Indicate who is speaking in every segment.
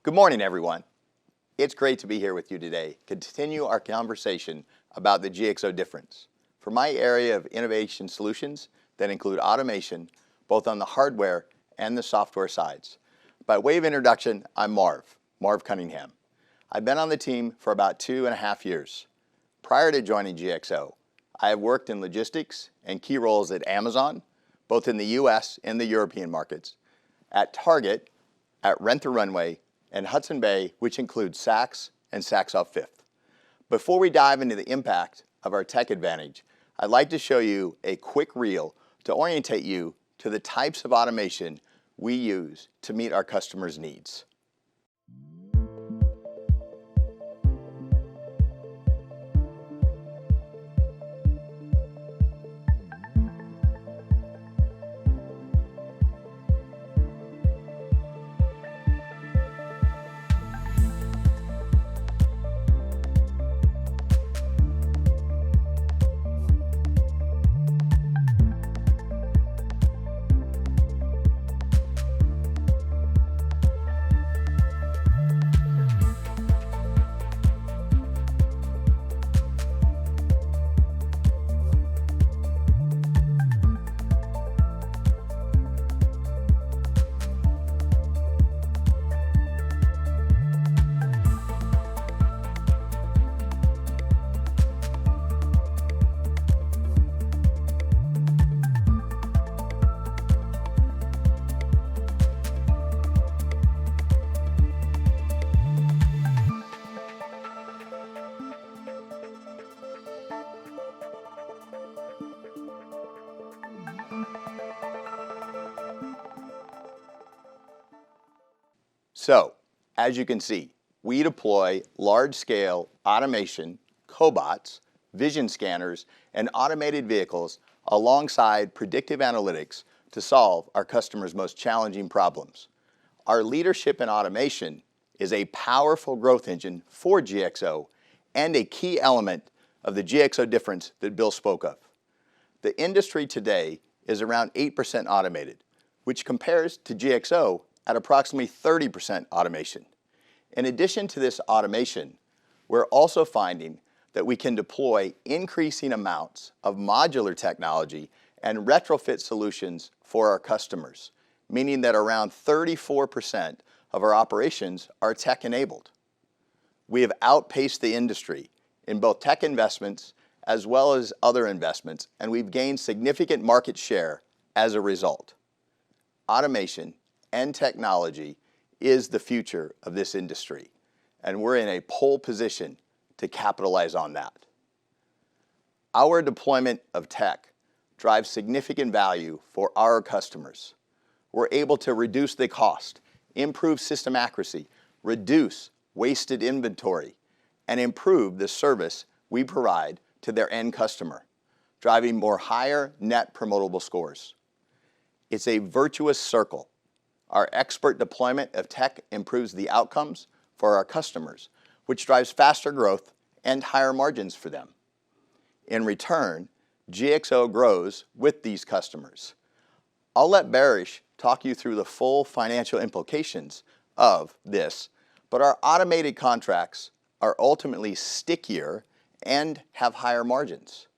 Speaker 1: Good morning, everyone. It's great to be here with you today to continue our conversation about the GXO difference. For my area of innovation solutions that include automation, both on the hardware and the software sides. By way of introduction, I'm Marv Cunningham. I've been on the team for about 2.5 years. Prior to joining GXO, I have worked in logistics and key roles at Amazon, both in the US and the European markets, at Target, at Rent the Runway, and Hudson Bay, which includes Saks and Saks Off Fifth. Before we dive into the impact of our tech advantage, I'd like to show you a quick reel to orientate you to the types of automation we use to meet our customers' needs. So, as you can see, we deploy large-scale automation, cobots, vision scanners, and automated vehicles alongside predictive analytics to solve our customers' most challenging problems. Our leadership in automation is a powerful growth engine for GXO and a key element of the GXO difference that Bill spoke of. The industry today is around 8% automated, which compares to GXO at approximately 30% automation. In addition to this automation, we're also finding that we can deploy increasing amounts of modular technology and retrofit solutions for our customers, meaning that around 34% of our operations are tech-enabled. We have outpaced the industry in both tech investments as well as other investments, and we've gained significant market share as a result. Automation and technology is the future of this industry, and we're in a pole position to capitalize on that. Our deployment of tech drives significant value for our customers. We're able to reduce the cost, improve system accuracy, reduce wasted inventory, and improve the service we provide to their end customer, driving more higher net promotable scores. It's a virtuous circle. Our expert deployment of tech improves the outcomes for our customers, which drives faster growth and higher margins for them. In return, GXO grows with these customers. I'll let Barish talk you through the full financial implications of this, but our automated contracts are ultimately stickier and have higher margins.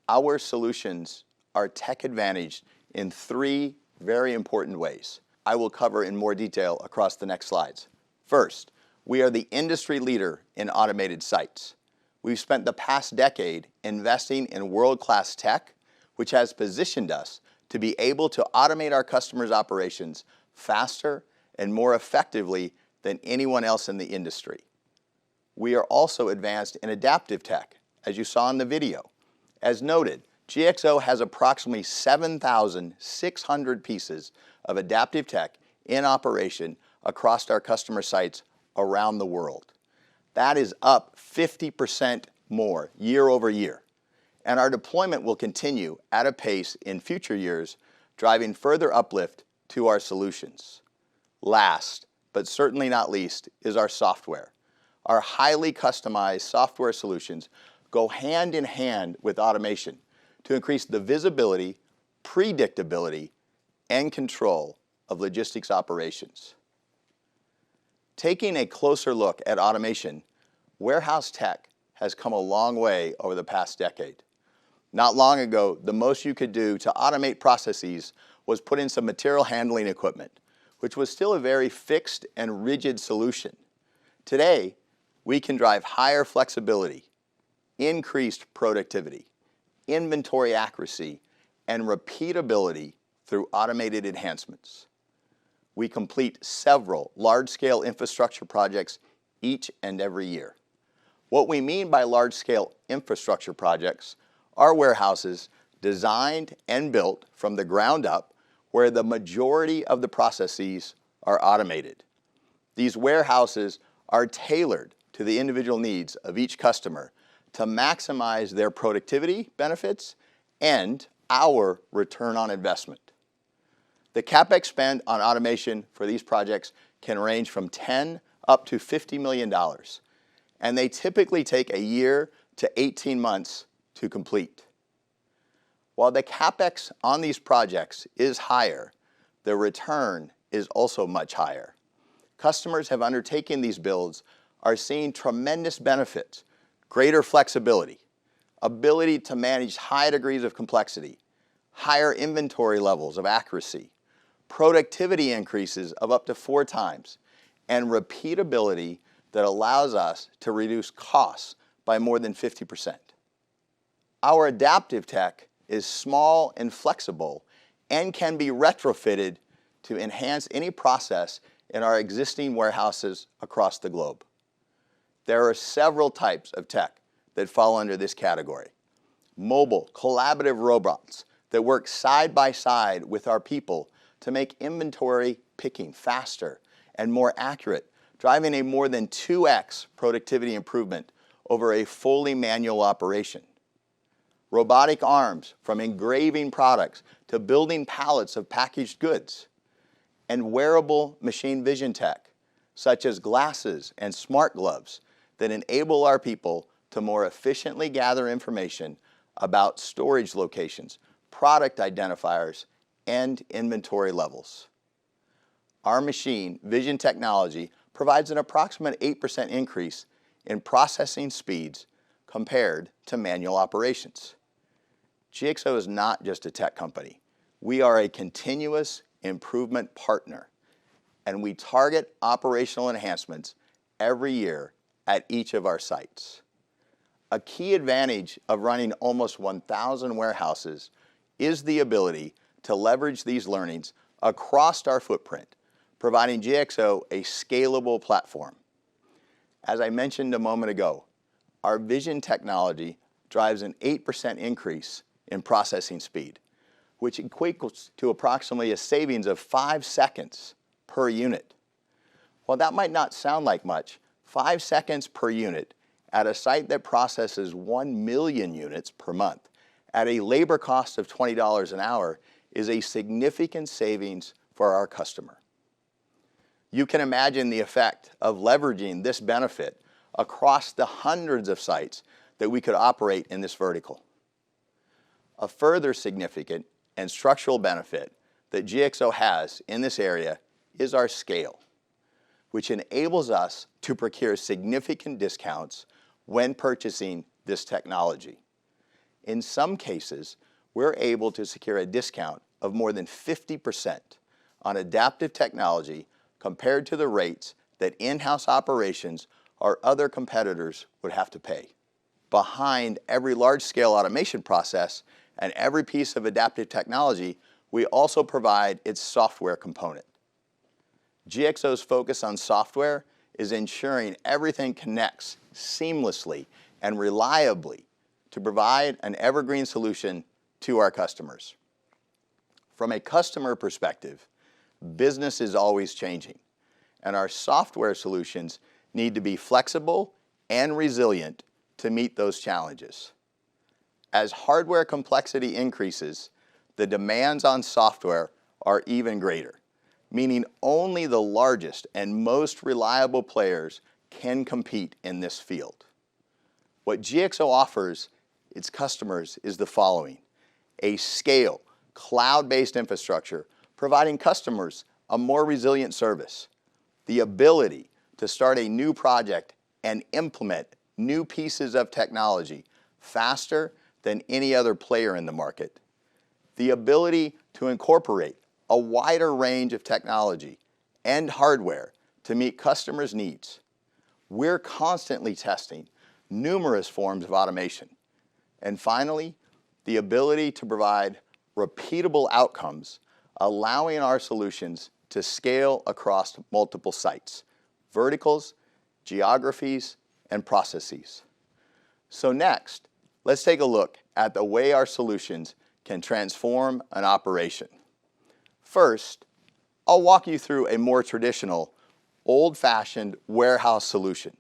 Speaker 1: Our solutions are tech advantaged in 3 very important ways. I will cover in more detail across the next slides. First, we are the industry leader in automated sites. We've spent the past decade investing in world-class tech, which has positioned us to be able to automate our customers' operations faster and more effectively than anyone else in the industry. We are also advanced in adaptive tech, as you saw in the video. As noted, GXO has approximately 7,600 pieces of adaptive tech in operation across our customer sites around the world. That is up 50% more year over year. And our deployment will continue at a pace in future years, driving further uplift to our solutions. Last, but certainly not least, is our software. Our highly customized software solutions go hand in hand with automation to increase the visibility, predictability, and control of logistics operations. Taking a closer look at automation, warehouse tech has come a long way over the past decade. Not long ago, the most you could do to automate processes was put in some material handling equipment, which was still a very fixed and rigid solution. Today, we can drive higher flexibility, increased productivity, inventory accuracy, and repeatability through automated enhancements. We complete several large-scale infrastructure projects each and every year. What we mean by large-scale infrastructure projects are warehouses designed and built from the ground up where the majority of the processes are automated. These warehouses are tailored to the individual needs of each customer to maximize their productivity benefits and our return on investment. The CapEx spend on automation for these projects can range from $10 up to $50 million, and they typically take a year to 18 months to complete. While the CapEx on these projects is higher, the return is also much higher. Customers have undertaken these builds are seeing tremendous benefits, greater flexibility, ability to manage high degrees of complexity, higher inventory levels of accuracy, productivity increases of up to 4 times, and repeatability that allows us to reduce costs by more than 50%. Our adaptive tech is small and flexible and can be retrofitted to enhance any process in our existing warehouses across the globe. There are several types of tech that fall under this category. Mobile, collaborative robots that work side by side with our people to make inventory picking faster and more accurate, driving a more than 2x productivity improvement over a fully manual operation. Robotic arms from engraving products to building pallets of packaged goods. And wearable machine vision tech, such as glasses and smart gloves that enable our people to more efficiently gather information about storage locations, product identifiers, and inventory levels. Our machine vision technology provides an approximate 8% increase in processing speeds compared to manual operations. GXO is not just a tech company. We are a continuous improvement partner, and we target operational enhancements every year at each of our sites. A key advantage of running almost 1,000 warehouses is the ability to leverage these learnings across our footprint, providing GXO a scalable platform. As I mentioned a moment ago, our vision technology drives an 8% increase in processing speed, which equates to approximately a savings of 5 seconds per unit. While that might not sound like much, 5 seconds per unit at a site that processes 1 million units per month at a labor cost of $20 an hour is a significant savings for our customer. You can imagine the effect of leveraging this benefit across the hundreds of sites that we could operate in this vertical. A further significant and structural benefit that GXO has in this area is our scale, which enables us to procure significant discounts when purchasing this technology. In some cases, we're able to secure a discount of more than 50% on adaptive technology compared to the rates that in-house operations or other competitors would have to pay. Behind every large-scale automation process and every piece of adaptive technology, we also provide its software component. GXO's focus on software is ensuring everything connects seamlessly and reliably to provide an evergreen solution to our customers. From a customer perspective, business is always changing, and our software solutions need to be flexible and resilient to meet those challenges. As hardware complexity increases, the demands on software are even greater, meaning only the largest and most reliable players can compete in this field. What GXO offers its customers is the following: a scale, cloud-based infrastructure providing customers a more resilient service, the ability to start a new project and implement new pieces of technology faster than any other player in the market. The ability to incorporate a wider range of technology and hardware to meet customers' needs. We're constantly testing numerous forms of automation. And finally, the ability to provide repeatable outcomes, allowing our solutions to scale across multiple sites, verticals, geographies, and processes. So next, let's take a look at the way our solutions can transform an operation. First, I'll walk you through a more traditional, old-fashioned warehouse solution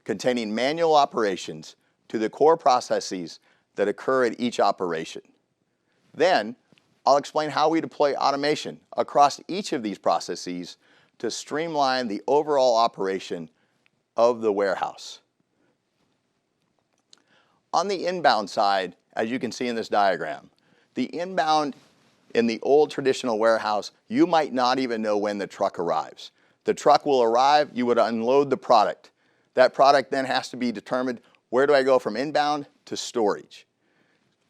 Speaker 1: containing manual operations to the core processes that occur at each operation. Then, I'll explain how we deploy automation across each of these processes to streamline the overall operation of the warehouse. On the inbound side, as you can see in this diagram, the inbound in the old traditional warehouse, you might not even know when the truck arrives. The truck will arrive, you would unload the product. That product then has to be determined, where do I go from inbound to storage?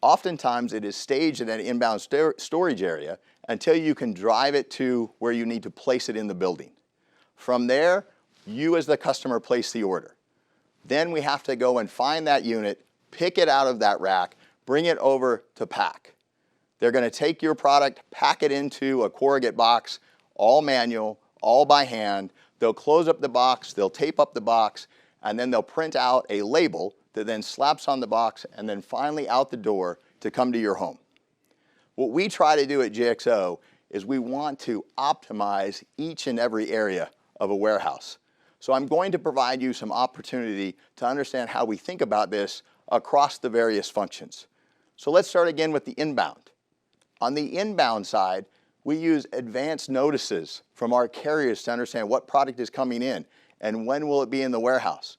Speaker 1: Oftentimes it is staged in an inbound storage area until you can drive it to where you need to place it in the building. From there, you as the customer place the order. Then we have to go and find that unit, pick it out of that rack, bring it over to pack. They're going to take your product, pack it into a corrugate box, all manual, all by hand. They'll close up the box, they'll tape up the box, and then they'll print out a label that then slaps on the box and then finally out the door to come to your home. What we try to do at GXO is we want to optimize each and every area of a warehouse. So I'm going to provide you some opportunity to understand how we think about this across the various functions. So let's start again with the inbound. On the inbound side, we use advanced notices from our carriers to understand what product is coming in and when will it be in the warehouse.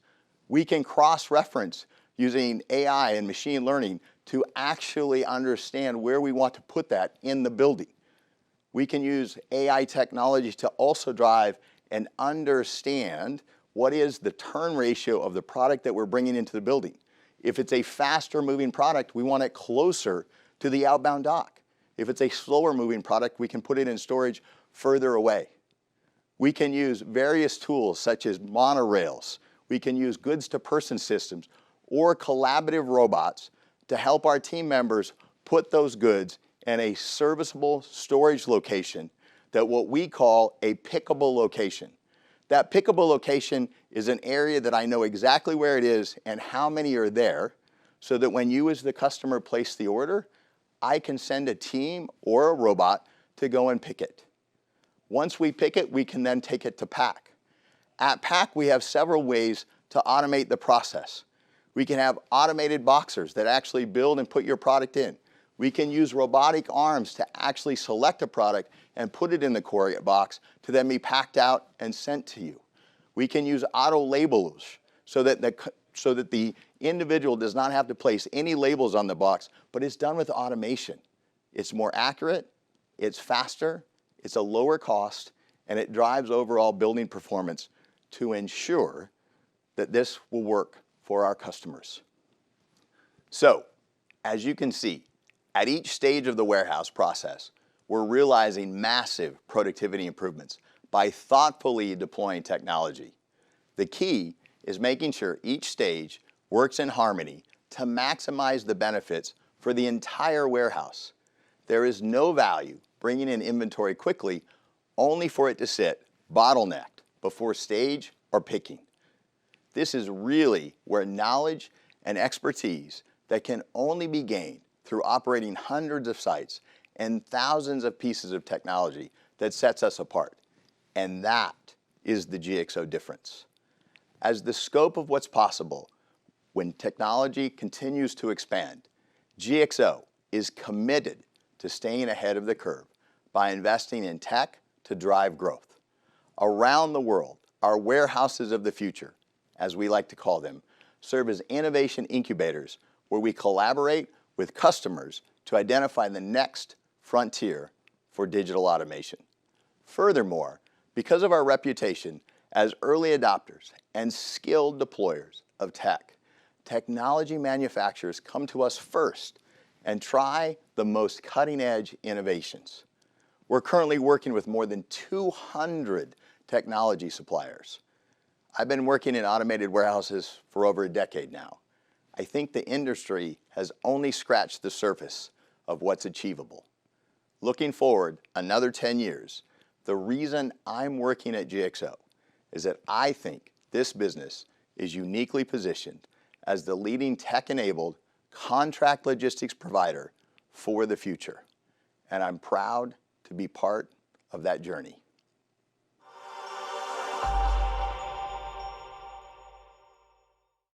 Speaker 1: We can cross-reference using AI and machine learning to actually understand where we want to put that in the building. We can use AI technology to also drive and understand what is the turn ratio of the product that we're bringing into the building. If it's a faster moving product, we want it closer to the outbound dock. If it's a slower moving product, we can put it in storage further away. We can use various tools such as monorails. We can use goods-to-person systems or collaborative robots to help our team members put those goods in a serviceable storage location that what we call a pickable location. That pickable location is an area that I know exactly where it is and how many are there, so that when you as the customer place the order, I can send a team or a robot to go and pick it. Once we pick it, we can then take it to pack. At pack, we have several ways to automate the process. We can have automated boxers that actually build and put your product in. We can use robotic arms to actually select a product and put it in the corrugate box to then be packed out and sent to you. We can use auto labelers so that the individual does not have to place any labels on the box, but it's done with automation. It's more accurate, it's faster, it's a lower cost, and it drives overall building performance to ensure that this will work for our customers. So, as you can see, at each stage of the warehouse process, we're realizing massive productivity improvements by thoughtfully deploying technology. The key is making sure each stage works in harmony to maximize the benefits for the entire warehouse. There is no value bringing in inventory quickly only for it to sit bottlenecked before stage or picking. This is really where knowledge and expertise that can only be gained through operating hundreds of sites and thousands of pieces of technology that sets us apart. And that is the GXO difference. As the scope of what's possible when technology continues to expand, GXO is committed to staying ahead of the curve by investing in tech to drive growth. Around the world, our warehouses of the future, as we like to call them, serve as innovation incubators where we collaborate with customers to identify the next frontier for digital automation. Furthermore, because of our reputation As early adopters and skilled deployers of tech, technology manufacturers come to us first and try the most cutting-edge innovations. We're currently working with more than 200 technology suppliers. I've been working in automated warehouses for over a decade now. I think the industry has only scratched the surface of what's achievable. Looking forward another 10 years, the reason I'm working at GXO is that I think this business is uniquely positioned as the leading tech-enabled contract logistics provider for the future. And I'm proud to be part of that journey.